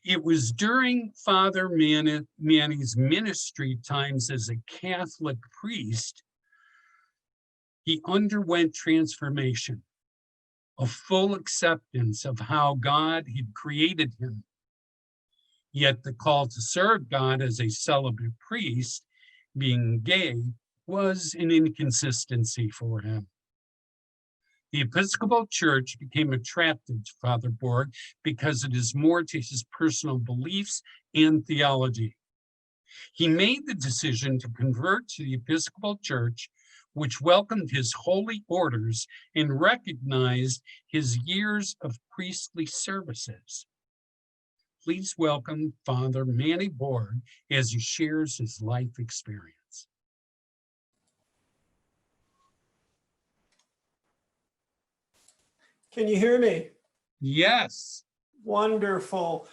It was during Manny's ministry times as a Catholic priest, he underwent transformation, a full acceptance of how God had created him. Yet the call to serve God as a celibate priest, being gay, was an inconsistency for him. The Episcopal Church became attracted to Father Borg because it is more to his personal beliefs and theology. He made the decision to convert to the Episcopal Church, which welcomed his holy orders and recognized his years of priestly services. Please welcome Father Manny Borg as he shares his life experience. Can you hear me? Yes. Wonderful.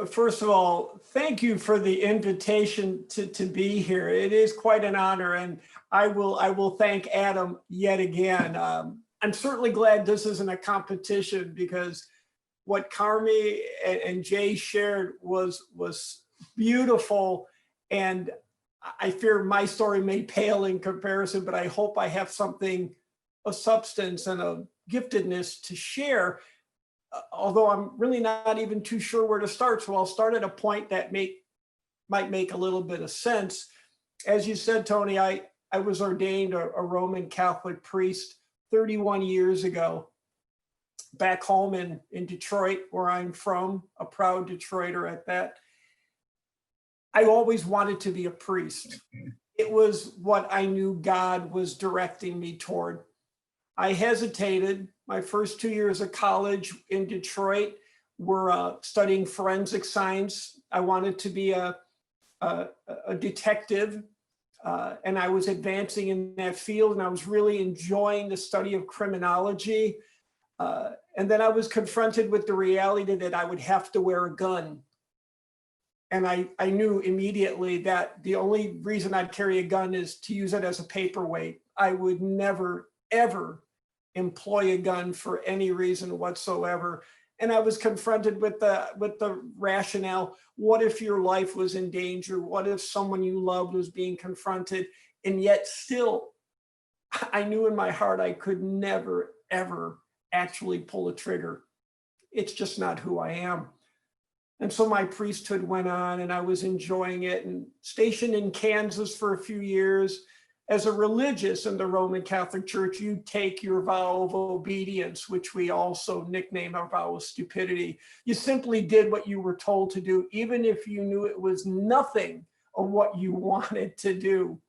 First of all, thank you for the invitation to be here. It is quite an honor, and I will thank Adam yet again. I'm certainly glad this isn't a competition, because what Carmi and Jay shared was beautiful, and I fear my story may pale in comparison, but I hope I have something of substance and a giftedness to share, although I'm really not even too sure where to start. So I'll start at a point that might make a little bit of sense. As you said, Tony, I was ordained a Roman Catholic priest 31 years ago, back home in Detroit, where I'm from, a proud Detroiter at that. I always wanted to be a priest. It was what I knew God was directing me toward. I hesitated. My first 2 years of college in Detroit were studying forensic science. I wanted to be a detective, and I was advancing in that field, and I was really enjoying the study of criminology. And then I was confronted with the reality that I would have to wear a gun. And I knew immediately that the only reason I'd carry a gun is to use it as a paperweight. I would never, ever employ a gun for any reason whatsoever. And I was confronted with the rationale: what if your life was in danger? What if someone you loved was being confronted? And yet still, I knew in my heart I could never, ever actually pull a trigger. It's just not who I am. And so my priesthood went on, and I was enjoying it, and stationed in Kansas for a few years. As a religious in the Roman Catholic Church, you take your vow of obedience, which we also nickname our vow of stupidity. You simply did what you were told to do, even if you knew it was nothing of what you wanted to do.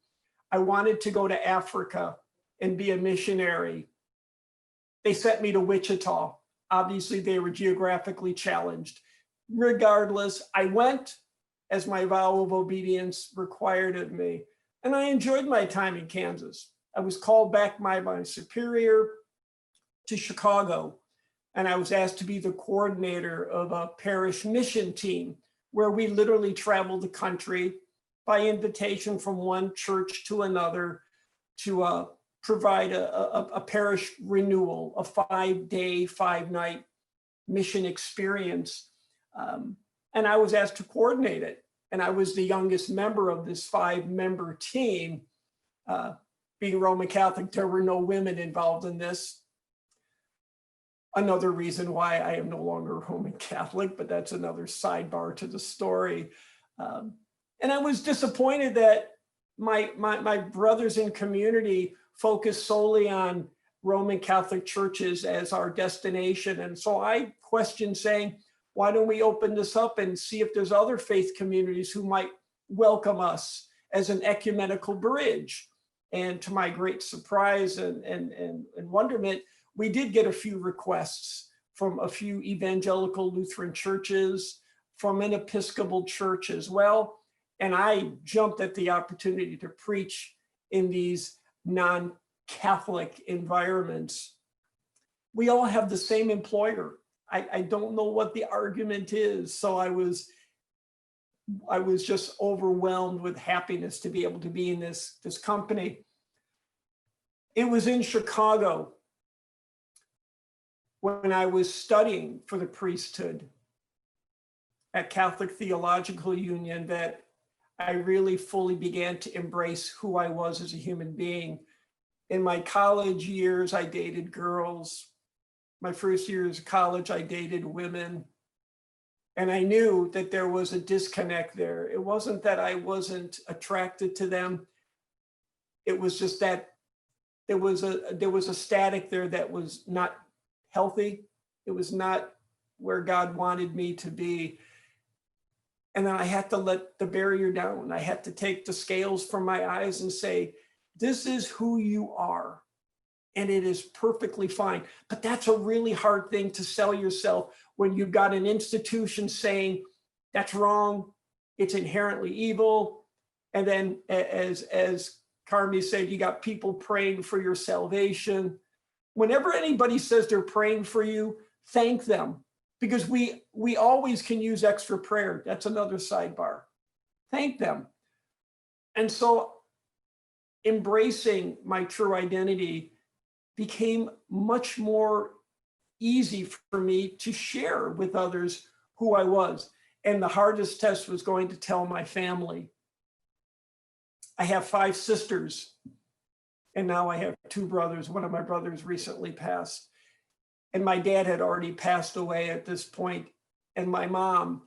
I wanted to go to Africa and be a missionary. They sent me to Wichita. Obviously, they were geographically challenged. Regardless, I went as my vow of obedience required of me. And I enjoyed my time in Kansas. I was called back by my superior to Chicago, and I was asked to be the coordinator of a parish mission team, where we literally traveled the country by invitation from one church to another to provide a parish renewal, a 5-day, 5-night mission experience. And I was asked to coordinate it. And I was the youngest member of this 5-member team. Being Roman Catholic, there were no women involved in this. Another reason why I am no longer Roman Catholic, but that's another sidebar to the story. And I was disappointed that my brothers in community focused solely on Roman Catholic churches as our destination. And so I questioned, saying, why don't we open this up and see if there's other faith communities who might welcome us as an ecumenical bridge? And to my great surprise and wonderment, we did get a few requests from a few evangelical Lutheran churches, from an Episcopal church as well. And I jumped at the opportunity to preach in these non-Catholic environments. We all have the same employer. I don't know what the argument is. So I was just overwhelmed with happiness to be able to be in this company. It was in Chicago when I was studying for the priesthood at Catholic Theological Union that I really fully began to embrace who I was as a human being. In my college years, I dated girls. My first years of college, I dated women. And I knew that there was a disconnect there. It wasn't that I wasn't attracted to them. It was just that there was a static there that was not healthy. It was not where God wanted me to be. And then I had to let the barrier down. I had to take the scales from my eyes and say, this is who you are. And it is perfectly fine. But that's a really hard thing to sell yourself when you've got an institution saying that's wrong, it's inherently evil. And then as Carmi said, you got people praying for your salvation. Whenever anybody says they're praying for you, thank them, because we always can use extra prayer. That's another sidebar. Thank them. And so embracing my true identity became much more easy for me to share with others who I was. And the hardest test was going to tell my family. I have 5 sisters, and now I have 2 brothers. One of my brothers recently passed, and my dad had already passed away at this point, and my mom.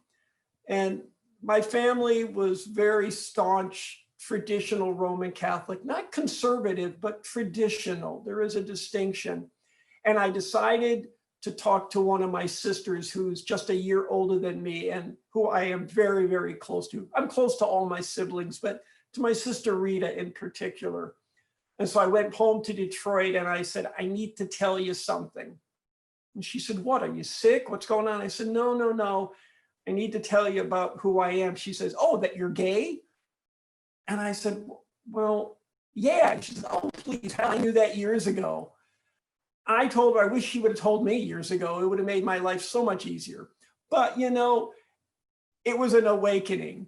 And my family was very staunch, traditional Roman Catholic, not conservative, but traditional. There is a distinction. And I decided to talk to one of my sisters who's just a year older than me and who I am very, very close to. I'm close to all my siblings, but to my sister Rita in particular. And so I went home to Detroit and I said, I need to tell you something. And she said, what, are you sick? What's going on? I said, no. I need to tell you about who I am. She says, oh, that you're gay? And I said, well, yeah. And she said, oh, please, I knew that years ago. I told her, I wish she would have told me years ago. It would have made my life so much easier. But, it was an awakening.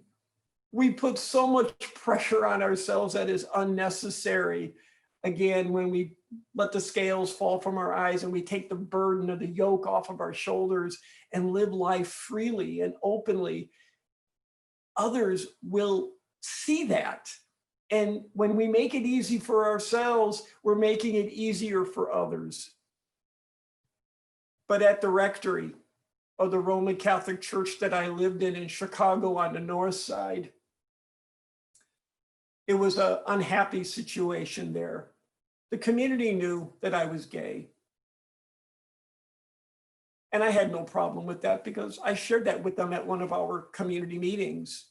We put so much pressure on ourselves that is unnecessary. Again, when we let the scales fall from our eyes and we take the burden of the yoke off of our shoulders and live life freely and openly, others will see that. And when we make it easy for ourselves, we're making it easier for others. But at the rectory of the Roman Catholic Church that I lived in Chicago on the north side, it was an unhappy situation there. The community knew that I was gay. And I had no problem with that because I shared that with them at one of our community meetings.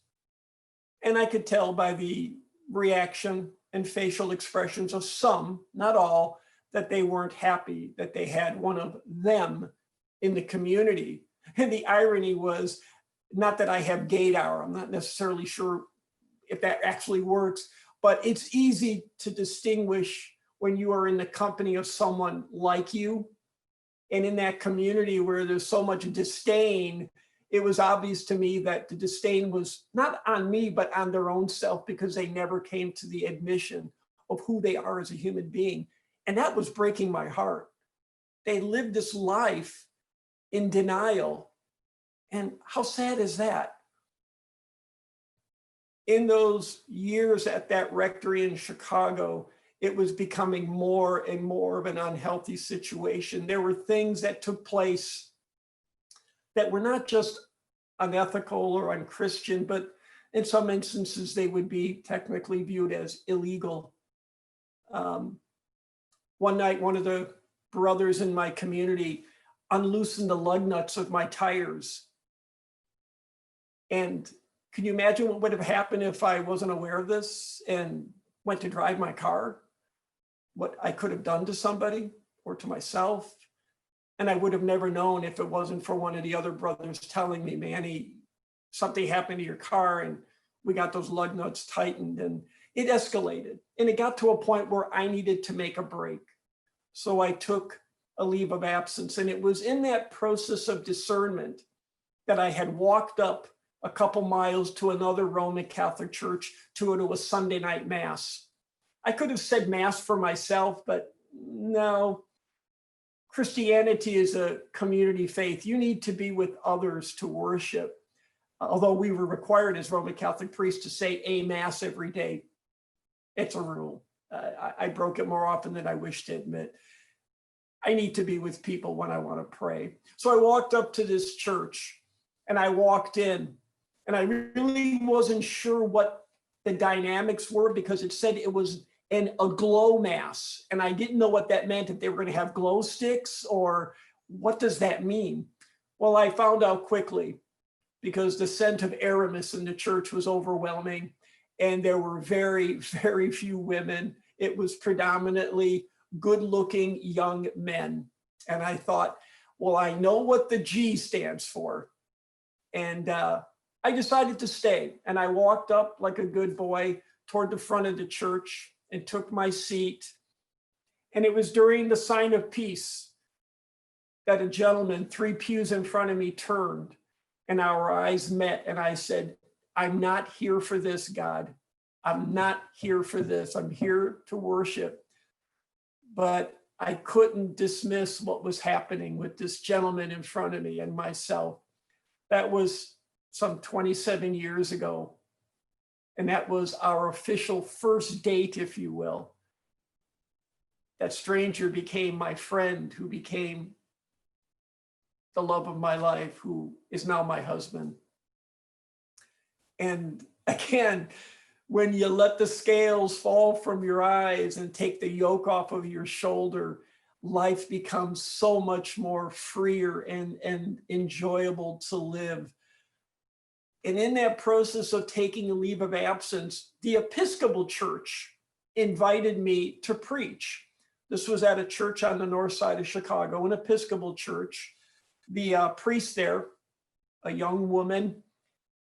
And I could tell by the reaction and facial expressions of some, not all, that they weren't happy that they had one of them in the community. And the irony was, not that I have gaydar, I'm not necessarily sure if that actually works, but it's easy to distinguish when you are in the company of someone like you. And in that community where there's so much disdain, it was obvious to me that the disdain was not on me, but on their own self, because they never came to the admission of who they are as a human being. And that was breaking my heart. They lived this life in denial. And how sad is that? In those years at that rectory in Chicago, it was becoming more and more of an unhealthy situation. There were things that took place that were not just unethical or unchristian, but in some instances, they would be technically viewed as illegal. One night, one of the brothers in my community unloosened the lug nuts of my tires. And can you imagine what would have happened if I wasn't aware of this and went to drive my car? What I could have done to somebody or to myself. And I would have never known if it wasn't for one of the other brothers telling me, Manny, something happened to your car and we got those lug nuts tightened, and it escalated. And it got to a point where I needed to make a break. So I took a leave of absence. And it was in that process of discernment that I had walked up a couple miles to another Roman Catholic church to go to a Sunday night mass. I could have said mass for myself, but no. Christianity is a community faith. You need to be with others to worship. although we were required as Roman Catholic priests to say a mass every day. It's a rule. I broke it more often than I wish to admit. I need to be with people when I want to pray. So I walked up to this church and I walked in, and I really wasn't sure what the dynamics were because it said it was a glow mass. And I didn't know what that meant, if they were going to have glow sticks or what does that mean? Well, I found out quickly because the scent of Aramis in the church was overwhelming. And there were very, very few women. It was predominantly good-looking young men. And I thought, well, I know what the G stands for. And I decided to stay. And I walked up like a good boy toward the front of the church and took my seat. And it was during the sign of peace that a gentleman 3 pews in front of me turned and our eyes met. And I said, I'm not here for this, God. I'm not here for this. I'm here to worship. But I couldn't dismiss what was happening with this gentleman in front of me and myself. That was some 27 years ago. And that was our official first date, if you will. That stranger became my friend, who became the love of my life, who is now my husband. And again, when you let the scales fall from your eyes and take the yoke off of your shoulder, life becomes so much more freer and enjoyable to live. And in that process of taking a leave of absence, the Episcopal Church invited me to preach. This was at a church on the north side of Chicago, an Episcopal church. The priest there, a young woman,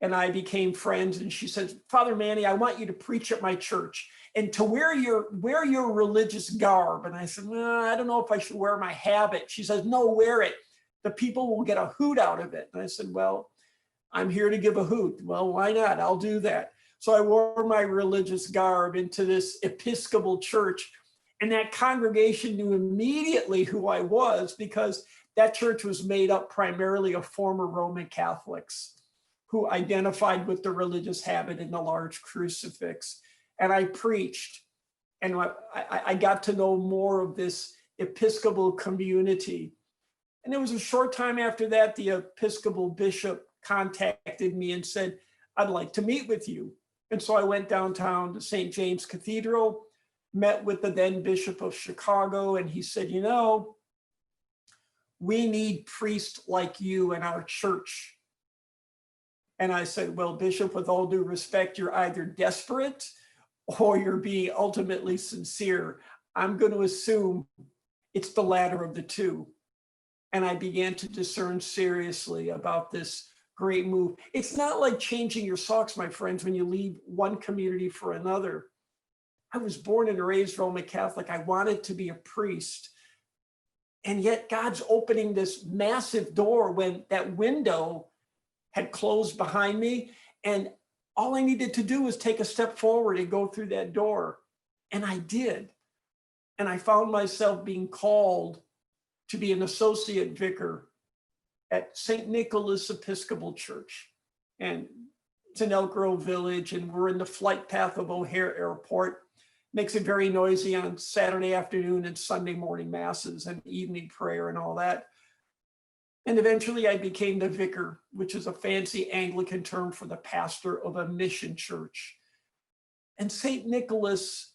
and I became friends. And she says, Father Manny, I want you to preach at my church and to wear your religious garb. And I said, well, I don't know if I should wear my habit. She says, no, wear it. The people will get a hoot out of it. And I said, well, I'm here to give a hoot. Well, why not? I'll do that. So I wore my religious garb into this Episcopal church. And that congregation knew immediately who I was because that church was made up primarily of former Roman Catholics who identified with the religious habit and the large crucifix. And I preached, and I got to know more of this Episcopal community. And it was a short time after that, the Episcopal bishop contacted me and said, I'd like to meet with you. And so I went downtown to St. James Cathedral, met with the then Bishop of Chicago, and he said, you know, we need priests like you in our church. And I said, well, Bishop, with all due respect, you're either desperate or you're being ultimately sincere. I'm going to assume it's the latter of the two. And I began to discern seriously about this great move. It's not like changing your socks, my friends, when you leave one community for another. I was born and raised Roman Catholic. I wanted to be a priest. And yet God's opening this massive door when that window had closed behind me. And all I needed to do was take a step forward and go through that door. And I did. And I found myself being called to be an associate vicar at St. Nicholas Episcopal Church. And it's in Elk Grove Village, and we're in the flight path of O'Hare Airport. Makes it very noisy on Saturday afternoon and Sunday morning masses and evening prayer and all that. And eventually I became the vicar, which is a fancy Anglican term for the pastor of a mission church. And St. Nicholas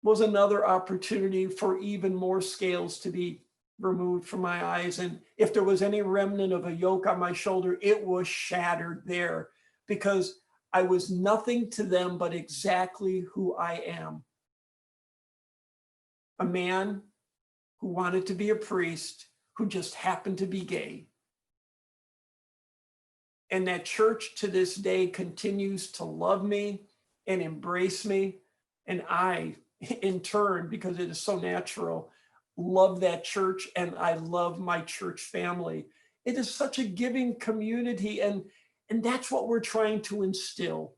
was another opportunity for even more scales to be removed from my eyes. And if there was any remnant of a yoke on my shoulder, it was shattered there because I was nothing to them but exactly who I am. A man who wanted to be a priest, who just happened to be gay. And that church to this day continues to love me and embrace me. And I, in turn, because it is so natural, love that church, and I love my church family. It is such a giving community, and that's what we're trying to instill.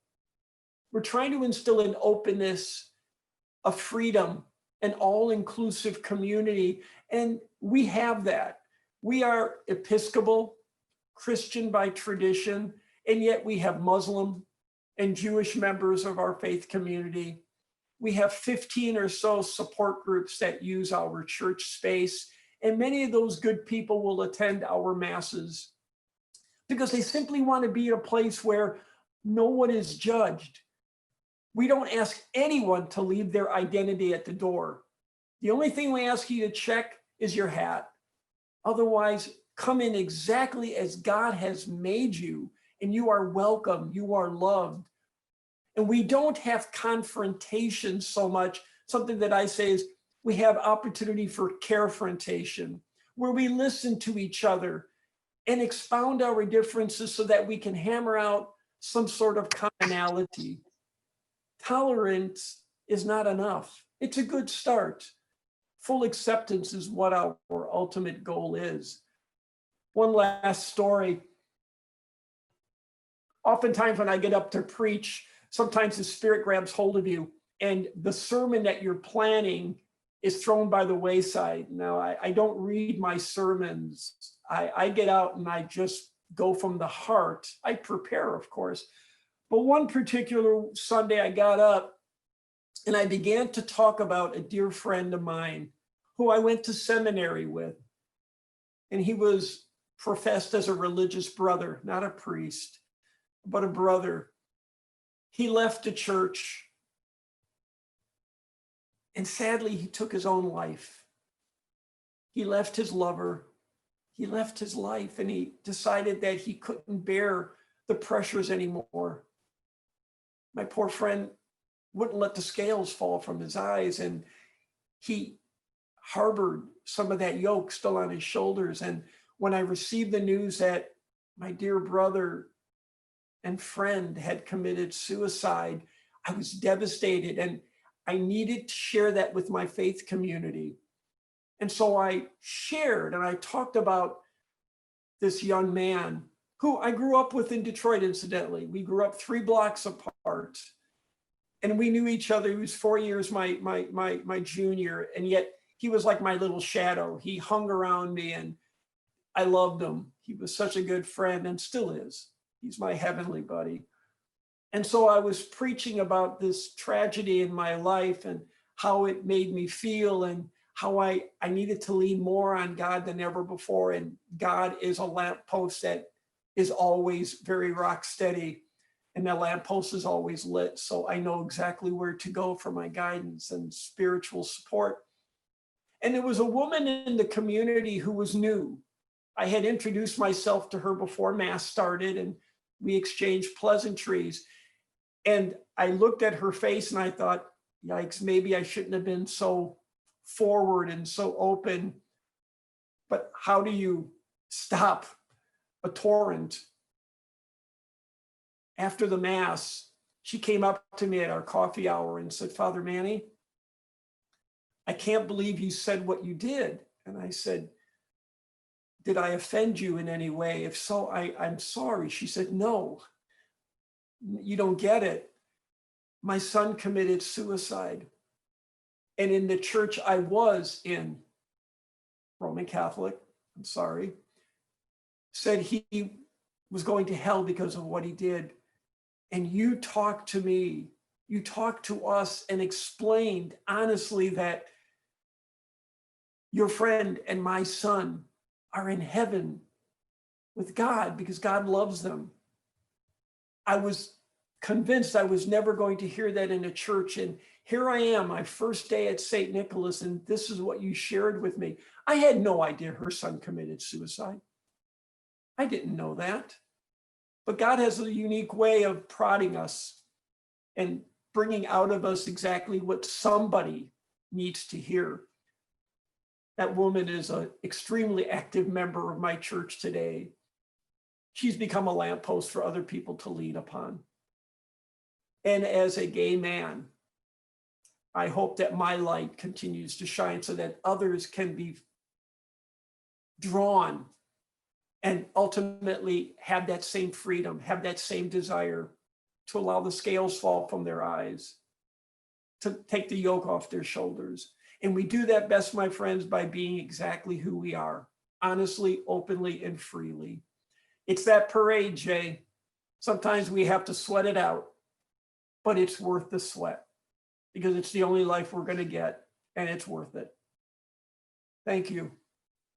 We're trying to instill an openness, a freedom, an all-inclusive community, and we have that. We are Episcopal, Christian by tradition, And yet we have Muslim and Jewish members of our faith community. We have 15 or so support groups that use our church space. And many of those good people will attend our masses because they simply want to be in a place where no one is judged. We don't ask anyone to leave their identity at the door. The only thing we ask you to check is your hat. Otherwise, come in exactly as God has made you, and you are welcome, you are loved. And we don't have confrontation so much. Something that I say is we have opportunity for carefrontation, where we listen to each other and expound our differences so that we can hammer out some sort of commonality. Tolerance is not enough. It's a good start. Full acceptance is what our ultimate goal is. One last story. Oftentimes when I get up to preach, sometimes the Spirit grabs hold of you and the sermon that you're planning is thrown by the wayside. Now, I don't read my sermons. I get out and I just go from the heart. I prepare, of course. But one particular Sunday I got up and I began to talk about a dear friend of mine who I went to seminary with. And he was professed as a religious brother, not a priest, but a brother. He left the church. And sadly, he took his own life. He left his lover. He left his life, and he decided that he couldn't bear the pressures anymore. My poor friend wouldn't let the scales fall from his eyes, and he harbored some of that yoke still on his shoulders. And when I received the news that my dear brother and friend had committed suicide, I was devastated, and I needed to share that with my faith community. And so I shared and I talked about this young man who I grew up with in Detroit, incidentally. We grew up 3 blocks apart. And we knew each other. He was 4 years my junior, and yet he was like my little shadow. He hung around me and I loved him. He was such a good friend and still is. He's my heavenly buddy. And so I was preaching about this tragedy in my life and how it made me feel and how I needed to lean more on God than ever before. And God is a lamppost that is always very rock steady. And that lamppost is always lit. So I know exactly where to go for my guidance and spiritual support. And there was a woman in the community who was new. I had introduced myself to her before Mass started, and we exchanged pleasantries. And I looked at her face and I thought, yikes, maybe I shouldn't have been so forward and so open. But how do you stop a torrent? After the Mass, she came up to me at our coffee hour and said, Father Manny, I can't believe you said what you did. And I said, did I offend you in any way? If so, I'm sorry. She said, no, you don't get it. My son committed suicide. And in the church I was in, Roman Catholic, I'm sorry, said he was going to hell because of what he did. And you talked to me, you talked to us and explained honestly that your friend and my son are in heaven with God because God loves them. I was convinced I was never going to hear that in a church. And here I am, my first day at St. Nicholas, and this is what you shared with me. I had no idea her son committed suicide. I didn't know that. But God has a unique way of prodding us and bringing out of us exactly what somebody needs to hear. That woman is an extremely active member of my church today. She's become a lamppost for other people to lean upon. And as a gay man, I hope that my light continues to shine so that others can be drawn and ultimately have that same freedom, have that same desire to allow the scales fall from their eyes, to take the yoke off their shoulders. And we do that best, my friends, by being exactly who we are, honestly, openly, and freely. It's that parade, Jay. Sometimes we have to sweat it out, but it's worth the sweat because it's the only life we're going to get, and it's worth it. Thank you.